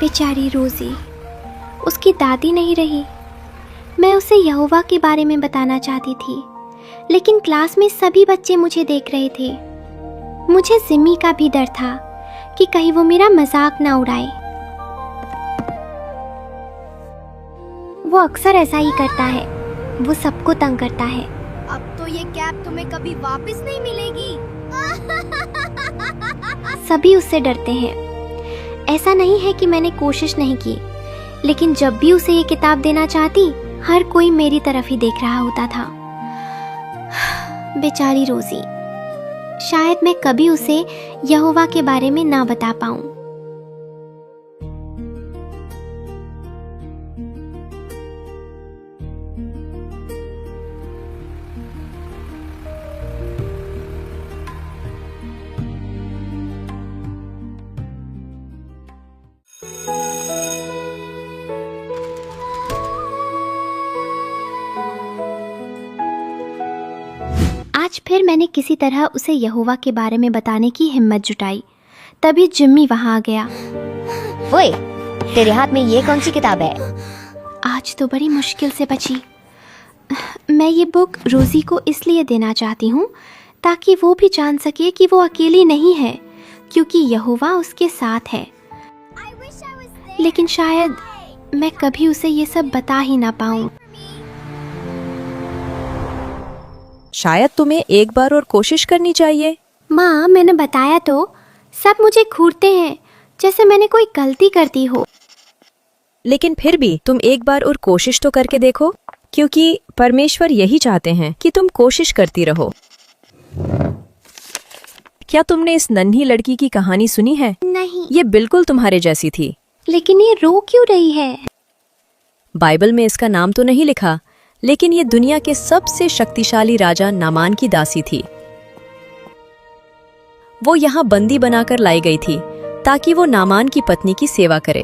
बेचारी रोज़ी, उसकी दादी नहीं रही। मैं उसे यहोवा के बारे में बताना चाहती थी, लेकिन क्लास में सभी बच्चे मुझे देख रहे थे। मुझे जिम्मी का भी डर था कि कहीं वो मेरा मजाक ना उड़ाए। वो अक्सर ऐसा ही करता है, वो सबको तंग करता है। अब तो ये कैप तुम्हें कभी वापस नहीं मिलेगी। सभी उससे डरते हैं। ऐसा नहीं है कि मैंने कोशिश नहीं की, लेकिन जब भी उसे ये किताब देना चाहती, हर कोई मेरी तरफ ही देख रहा होता था। बेचारी रोज़ी, शायद मैं कभी उसे यहोवा के बारे में ना बता पाऊं। आज फिर मैंने किसी तरह उसे यहोवा के बारे में बताने की हिम्मत जुटाई। तभी जिम्मी वहां आ गया। ओए, तेरे हाथ में ये कौन सी किताब है? आज तो बड़ी मुश्किल से बची। मैं ये बुक रोज़ी को इसलिए देना चाहती हूँ ताकि वो भी जान सके कि वो अकेली नहीं है, क्योंकि यहोवा उसके साथ है। लेकिन शायद मैं कभी उसे ये सब बता ही ना पाऊँ। शायद तुम्हें एक बार और कोशिश करनी चाहिए। माँ, मैंने बताया तो, सब मुझे घूरते हैं जैसे मैंने कोई गलती कर दी हो। लेकिन फिर भी तुम एक बार और कोशिश तो करके देखो, क्योंकि परमेश्वर यही चाहते हैं कि तुम कोशिश करती रहो। क्या तुमने इस नन्ही लड़की की कहानी सुनी है? नहीं। ये बिल्कुल तुम्हारे जैसी थी। लेकिन ये रो क्यों रही है? बाइबल में इसका नाम तो नहीं लिखा, लेकिन ये दुनिया के सबसे शक्तिशाली राजा नामान की दासी थी। वो यहाँ बंदी बनाकर लाई गई थी ताकि वो नामान की पत्नी की सेवा करे।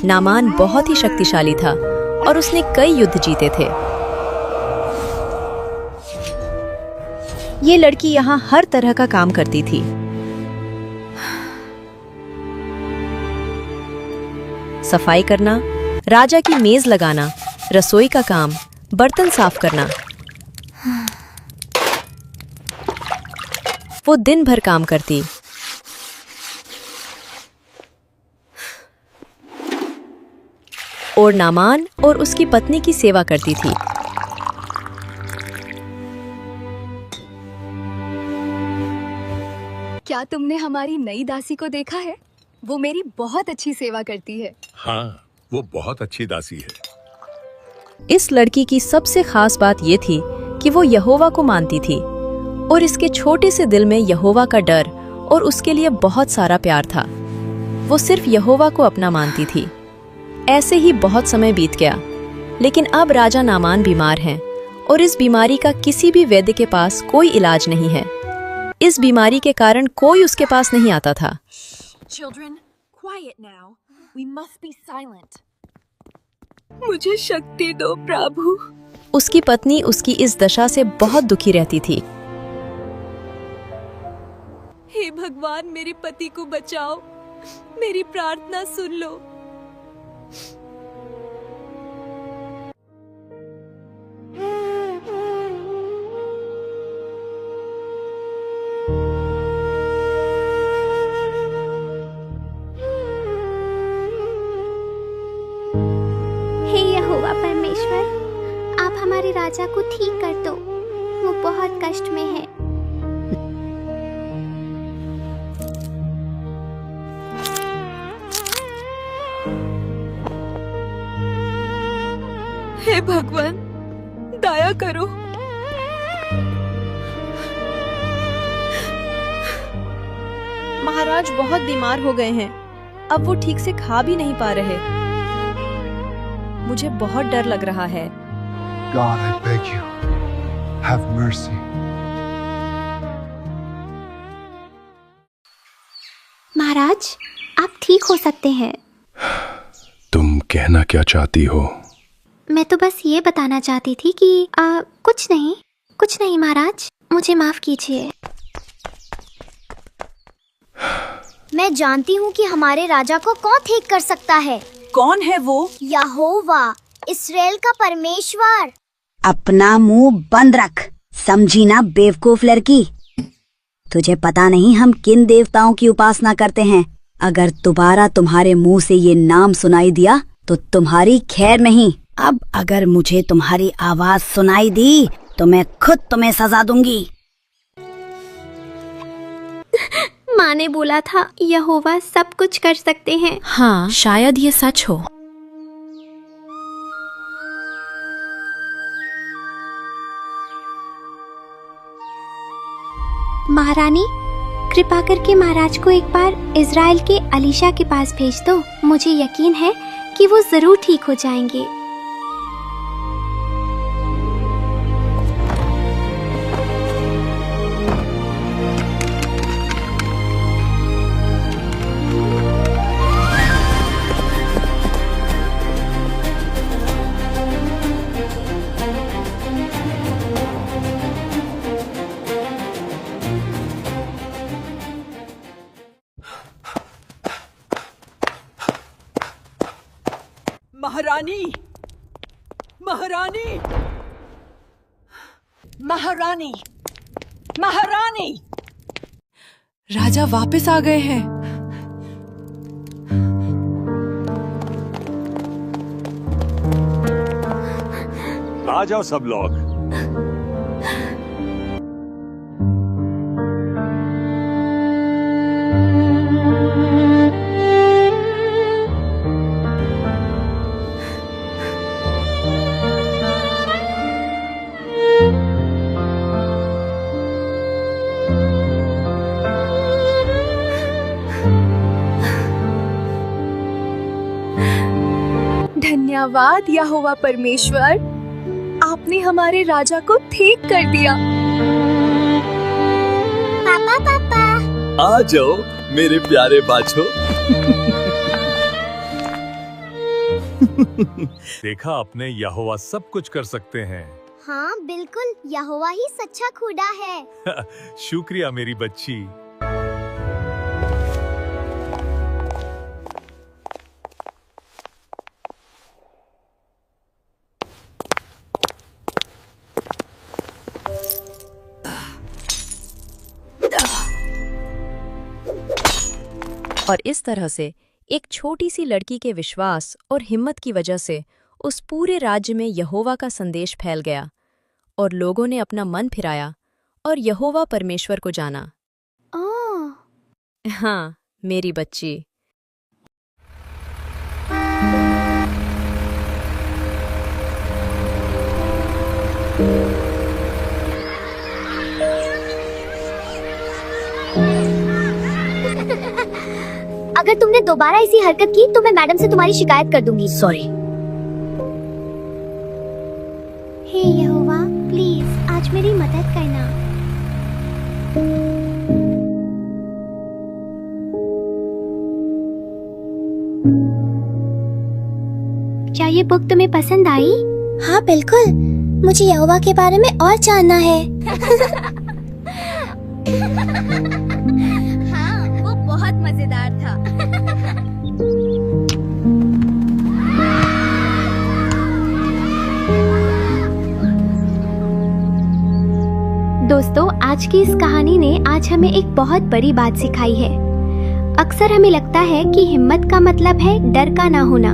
नामान बहुत ही शक्तिशाली था और उसने कई युद्ध जीते थे। ये लड़की यहाँ हर तरह का काम करती थी। सफाई करना, राजा की मेज लगाना, रसोई का काम, बर्तन साफ करना। वो दिन भर काम करती। और नामान और उसकी पत्नी की सेवा करती थी। क्या तुमने हमारी नई दासी को देखा है? वो मेरी बहुत अच्छी सेवा करती है। हाँ, वो बहुत अच्छी दासी है। इस लड़की की सबसे खास बात ये थी कि वो यहोवा को मानती थी और इसके छोटे से दिल में यहोवा का डर और उसके लिए बहुत सारा प्यार था। वो सिर्फ यहोवा को अपना मानती थी। ऐसे ही बहुत समय बीत गया, लेकिन अब राजा नामान बीमार हैं और इस बीमारी का किसी भी वैद्य के पास कोई इलाज नहीं है। इस बीमारी के कारण कोई उसके पास नहीं आता था। Children, quiet now. We must be silent. मुझे शक्ति दो प्रभु। उसकी पत्नी उसकी इस दशा से बहुत दुखी रहती थी। हे भगवान, मेरे पति को बचाओ, मेरी प्रार्थना सुन लो। हे यहोवा परमेश्वर, आप हमारे राजा को ठीक कर दो, वो बहुत कष्ट में है। हे भगवान, दया करो। महाराज बहुत बीमार हो गए हैं। अब वो ठीक से खा भी नहीं पा रहे। मुझे बहुत डर लग रहा है। God, I beg you, have mercy. महाराज, आप ठीक हो सकते हैं। तुम कहना क्या चाहती हो? मैं तो बस ये बताना चाहती थी कि कुछ नहीं महाराज, मुझे माफ कीजिए। मैं जानती हूँ कि हमारे राजा को कौन ठीक कर सकता है। कौन है वो? यहोवा, इस्राएल का परमेश्वर। अपना मुंह बंद रख, समझी ना बेवकूफ लड़की। तुझे पता नहीं हम किन देवताओं की उपासना करते हैं। अगर दोबारा तुम्हारे मुंह से ये नाम सुनाई दिया तो तुम्हारी खैर नहीं। अब अगर मुझे तुम्हारी आवाज सुनाई दी तो मैं खुद तुम्हें सजा दूंगी। माँ ने बोला था यहोवा सब कुछ कर सकते हैं। हाँ, शायद ये सच हो। महारानी, कृपा करके महाराज को एक बार इज़राइल के अलीशा के पास भेज दो। मुझे यकीन है कि वो जरूर ठीक हो जाएंगे। महारानी, महारानी, महारानी, महारानी! राजा वापस आ गए हैं। आ जाओ सब लोग। धन्यवाद यहोवा परमेश्वर, आपने हमारे राजा को ठीक कर दिया। पापा पापा, आ जाओ मेरे प्यारे बाछो। देखा आपने, यहोवा सब कुछ कर सकते हैं। हाँ बिल्कुल, यहोवा ही सच्चा खुदा है। शुक्रिया मेरी बच्ची। और इस तरह से एक छोटी सी लड़की के विश्वास और हिम्मत की वजह से उस पूरे राज्य में यहोवा का संदेश फैल गया और लोगों ने अपना मन फिराया और यहोवा परमेश्वर को जाना। ओह, हाँ मेरी बच्ची। अगर तुमने दोबारा ऐसी हरकत की तो मैं मैडम से तुम्हारी शिकायत कर दूंगी। सॉरी। हे यहोवा, प्लीज आज मेरी मदद करना। क्या ये बुक तुम्हें पसंद आई? हाँ बिल्कुल, मुझे यहोवा के बारे में और जानना है। हाँ, वो बहुत मजेदार था। दोस्तों, आज की इस कहानी ने आज हमें एक बहुत बड़ी बात सिखाई है। अक्सर हमें लगता है कि हिम्मत का मतलब है डर का ना होना,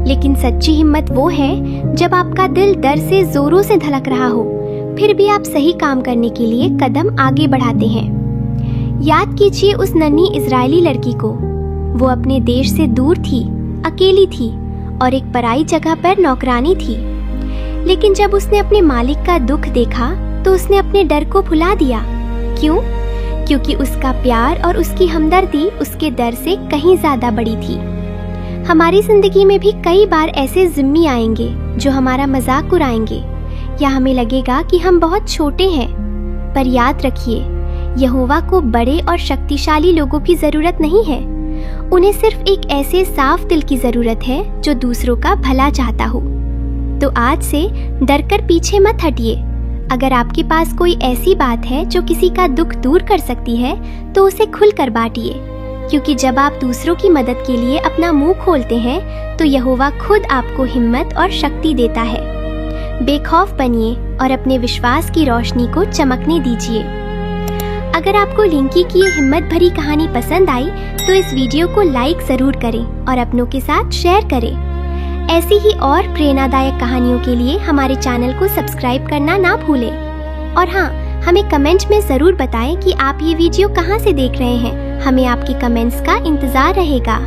लेकिन सच्ची हिम्मत वो है जब आपका दिल डर से जोरों से धड़क रहा हो, फिर भी आप सही काम करने के लिए कदम आगे बढ़ाते हैं। याद कीजिए उस नन्ही इजरायली लड़की को। वो अपने देश से दूर थी, अकेली थी और एक पराई जगह पर नौकरानी थी। लेकिन जब उसने अपने मालिक का दुख देखा तो उसने अपने डर को भुला दिया। क्यों? क्योंकि उसका प्यार और उसकी हमदर्दी उसके डर से कहीं ज्यादा बड़ी थी। हमारी जिंदगी में भी कई बार ऐसे जिम्मी आएंगे जो हमारा मजाक उड़ाएंगे या हमें लगेगा कि हम बहुत छोटे हैं। पर याद रखिए, यहोवा को बड़े और शक्तिशाली लोगों की जरूरत नहीं है। उन्हें सिर्फ एक ऐसे साफ दिल की जरूरत है जो दूसरों का भला चाहता हो। तो आज से डर कर पीछे मत हटिए। अगर आपके पास कोई ऐसी बात है जो किसी का दुख दूर कर सकती है तो उसे खुलकर बांटिए। क्योंकि जब आप दूसरों की मदद के लिए अपना मुंह खोलते हैं तो यहोवा खुद आपको हिम्मत और शक्ति देता है। बेखौफ बनिए और अपने विश्वास की रोशनी को चमकने दीजिए। अगर आपको लिंकी की ये हिम्मत भरी कहानी पसंद आई तो इस वीडियो को लाइक जरूर करें और अपनों के साथ शेयर करें। ऐसी ही और प्रेरणादायक कहानियों के लिए हमारे चैनल को सब्सक्राइब करना ना भूलें। और हाँ, हमें कमेंट में ज़रूर बताएं कि आप ये वीडियो कहाँ से देख रहे हैं। हमें आपके कमेंट्स का इंतज़ार रहेगा।